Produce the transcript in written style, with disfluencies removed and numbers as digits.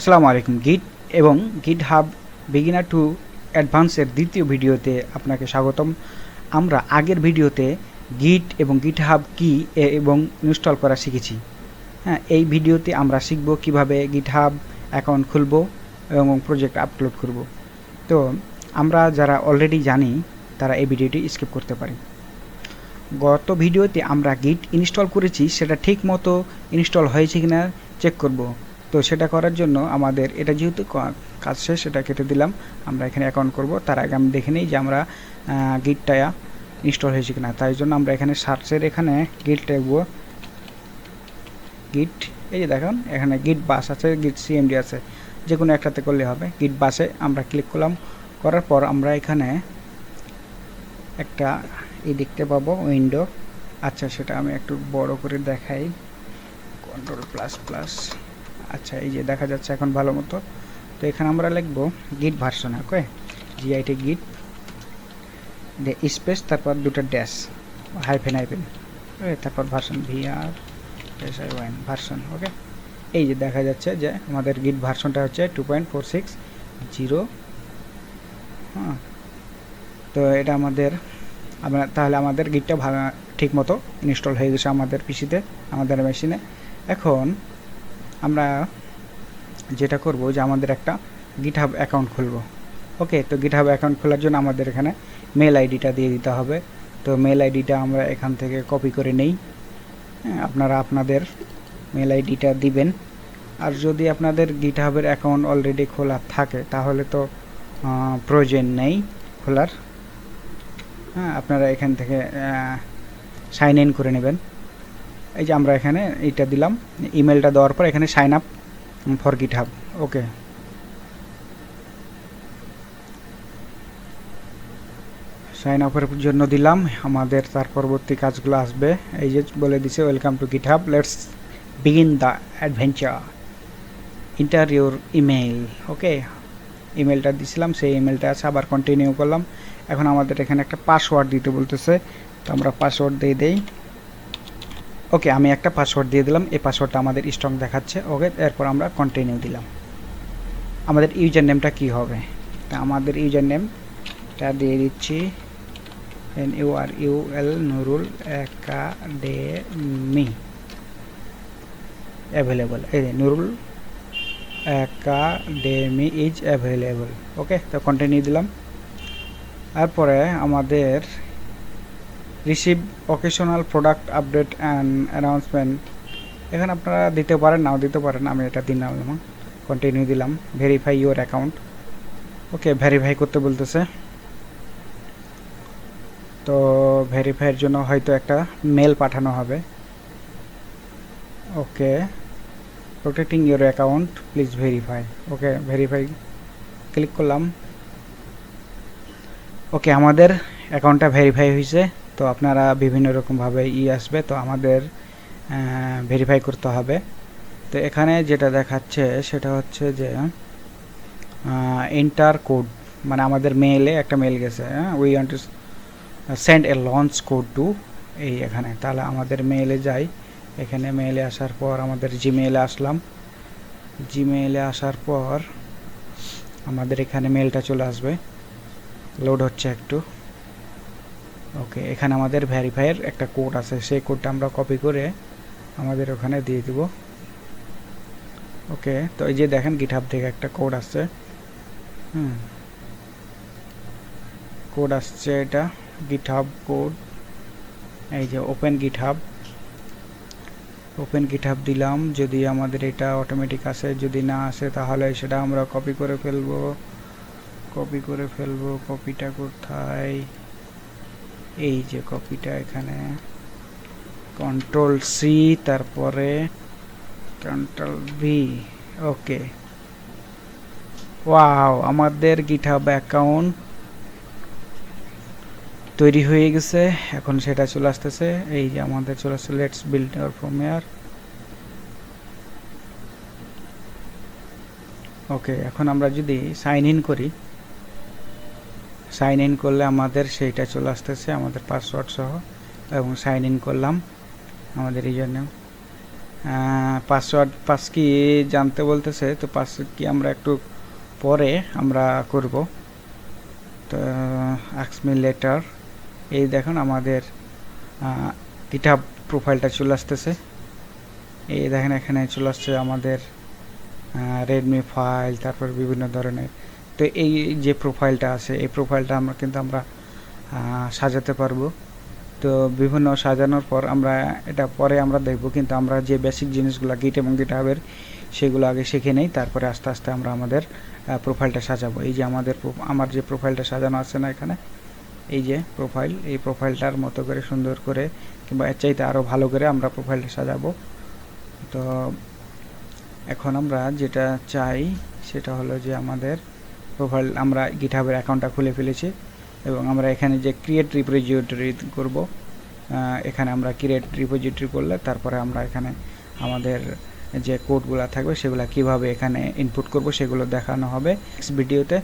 আসসালামু আলাইকুম। গিট এবং গিটহাব বিগিনার টু অ্যাডভান্সের দ্বিতীয় ভিডিওতে আপনাকে স্বাগতম। আমরা আগের ভিডিওতে গিট এবং গিটহাব কি এবং ইনস্টল করা শিখেছি। হ্যাঁ, এই ভিডিওতে আমরা শিখব কিভাবে গিটহাব অ্যাকাউন্ট খুলব এবং প্রজেক্ট আপলোড করব। তো আমরা যারা অলরেডি জানি তারা এই ভিডিওটি স্কিপ করতে পারি। গত ভিডিওতে আমরা গিট ইনস্টল করেছি, সেটা ঠিক মতো ইনস্টল হয়েছে কিনা চেক করব। তো সেটা করার জন্য আমাদের এটা যেহেতু কাজ শেষ, সেটা কেটে দিলাম। আমরা এখানে অ্যাকাউন্ট করব, তার আগে আমি দেখে নিই যে আমরা গিটটা ইনস্টল হয়েছে কিনা। তাই জন্য আমরা এখানে সার্চের এখানে গিট লিখব, গিট। এই যে দেখুন এখানে গিট বাস আছে, গিট সিএমডি আছে, যে কোনো একটাতে করলে হবে। গিট বাসে আমরা ক্লিক করলাম, করার পর আমরা এখানে একটা দেখতে পাবো উইন্ডো। আচ্ছা, সেটা আমি একটু বড় করে দেখাই, Ctrl++। আচ্ছা, এই যে দেখা যাচ্ছে এখন ভালো মতো। তো এখানে আমরা লিখব গিট ভার্সন, ওকে, জিআইটি গিট স্পেস, তারপর দুটো ড্যাশ, হাইফেন, তারপর ভার্সন VRSI1 ভার্সন, ওকে। এই যে দেখা যাচ্ছে যে আমাদের গিট ভার্সনটা হচ্ছে 2.460। হ্যাঁ, তো এটা তাহলে আমাদের গিটটা ঠিক মতো ইনস্টল হয়ে গেছে আমাদের পিসিতে, আমাদের মেশিনে। এখন আমরা যেটা করব যে আমাদের একটা গিটহাব অ্যাকাউন্ট খুলব, ওকে। তো গিটহাব অ্যাকাউন্ট খোলার জন্য আমাদের এখানে মেল আইডিটা দিয়ে দিতে হবে। তো মেল আইডিটা আমরা এখান থেকে কপি করে নেই। আপনারা আপনাদের মেল আইডিটা দিবেন। আর যদি আপনাদের গিটহাবের অ্যাকাউন্ট অলরেডি খোলা থাকে তাহলে তো প্রয়োজন নেই খোলার। হ্যাঁ, আপনারা এখান থেকে সাইন ইন করে নেবেন। এই যে আমরা এখানে এইটা দিলাম, ইমেলটা দেওয়ার পর এখানে sign up for GitHub, okay. Sign আপের জন্য দিলাম, আমাদের তার পরবর্তী কাজগুলো আসবে। এই যে বলে দিছে welcome to GitHub, let's begin the adventure, enter your email, okay. ইমেলটা দিছিলাম, সেই ইমেলটা আছে, আবার কন্টিনিউ করলাম। এখন আমাদের এখানে একটা পাসওয়ার্ড দিতে বলতেছে, তো আমরা পাসওয়ার্ড দিয়ে দেই, ওকে। আমি একটা পাসওয়ার্ড দিয়ে দিলাম, এই পাসওয়ার্ডটা আমাদের স্ট্রং দেখাচ্ছে, ওকে। এরপর আমরা কন্টিনিউ দিলাম। আমাদের ইউজার নেমটা কী হবে? তা আমাদের ইউজার নেমটা দিয়ে দিচ্ছি NURUL নুরুল একাডেমি অ্যাভেলেবল, এই নুরুল একাডেমি ইজ অ্যাভেলেবল, ওকে। তো কন্টিনিউ দিলাম। তারপরে আমাদের receive occasional product update and announcement, এখানে আপনারা দিতে পারেন, নাও দিতে পারেন, আমি এটা দিলাম, কন্টিনিউ দিলাম। Verify your account, okay. Verify করতে বলতেছে, তো ভেরিফাইয়ের জন্য হয়তো একটা মেল পাঠানো হবে, okay. Protecting your account, please verify, okay. Verify click করলাম, ওকে। আমাদের অ্যাকাউন্টটা ভেরিফাই হয়েছে। তো আপনারা বিভিন্ন রকমভাবে আসবে, তো আমাদের ভেরিফাই করতে হবে। তো এখানে যেটা দেখাচ্ছে সেটা হচ্ছে যে এন্টার কোড, মানে আমাদের মেলে একটা মেল গেছে, we want to send a launch code to, এই এখানে। তাহলে আমাদের মেলে যাই, এখানে মেলে আসার পর আমাদের জিমেইলে আসলাম। জিমেইলে আসার পর আমাদের এখানে মেলটা চলে আসবে, লোড হচ্ছে একটু, ওকে। এখানে আমাদের ভেরিফাইয়ের একটা কোড আছে, সেই কোডটা আমরা কপি করে আমাদের ওখানে দিয়ে দিব, ওকে। তো এই যে দেখেন গিটহাব থেকে একটা কোড আসছে, কোড আসছে, এটা গিটহাব কোড। এই যে ওপেন গিটহাব দিলাম। যদি আমাদের এটা অটোমেটিক আসে, যদি না আসে তাহলে সেটা আমরা কপি করে ফেলবো। কপিটা কোথায়? এই যে কপিটা এখানে, Ctrl+C, তারপরে Ctrl+V, ওকে। ওয়াও, আমাদের গিটহাব অ্যাকাউন্ট তৈরি হয়ে গেছে। এখন সেটা চলে আসতেছে, এই যে আমাদের চলে আসছে, let's build our from here, okay. এখন আমরা যদি সাইন ইন করি, সাইন ইন করলে আমাদের সেইটা চলে আসতেছে আমাদের পাসওয়ার্ড সহ, এবং সাইন ইন করলাম আমাদের ইউজার নেম, পাসওয়ার্ড পাস কি জানতে বলতেছে, তো পাসওয়ার্ড কি আমরা একটু পরে আমরা করব। তো আস্ক মি লেটার, এই দেখুন আমাদের গিটহাব প্রোফাইলটা চলে আসতেছে। এই দেখেন এখানে চলে আসছে আমাদের রেডমি ফাইল, তারপর বিভিন্ন ধরনের। তো এই যে প্রোফাইলটা আছে এই প্রোফাইলটা আমরা সাজাতে পারবো। তো বিভিন্ন সাজানোর পর আমরা এটা পরে আমরা দেখব, কিন্তু আমরা যে বেসিক জিনিসগুলো গিট এবং গিটহাবের সেগুলো আগে শিখে নেই, তারপরে আস্তে আস্তে আমরা আমাদের প্রোফাইলটা সাজাবো। এই যে আমার যে প্রোফাইলটা সাজানো আছে না এখানে, এই যে প্রোফাইল, এই প্রোফাইলটার মতো করে সুন্দর করে কিংবা এর চাইতে আরও ভালো করে আমরা প্রোফাইলটা সাজাবো। তো এখন আমরা যেটা চাই সেটা হলো যে আমাদের প্রোফাইল, আমরা গিটহাবের অ্যাকাউন্টটা খুলে ফেলেছি এবং আমরা এখানে যে ক্রিয়েট রিপোজিটরি করব, এখানে আমরা ক্রিয়েট রিপোজিটরি করলে তারপরে আমরা এখানে আমাদের যে কোডগুলো থাকবে সেগুলো কিভাবে এখানে ইনপুট করব সেগুলো দেখানো হবে নেক্সট ভিডিওতে।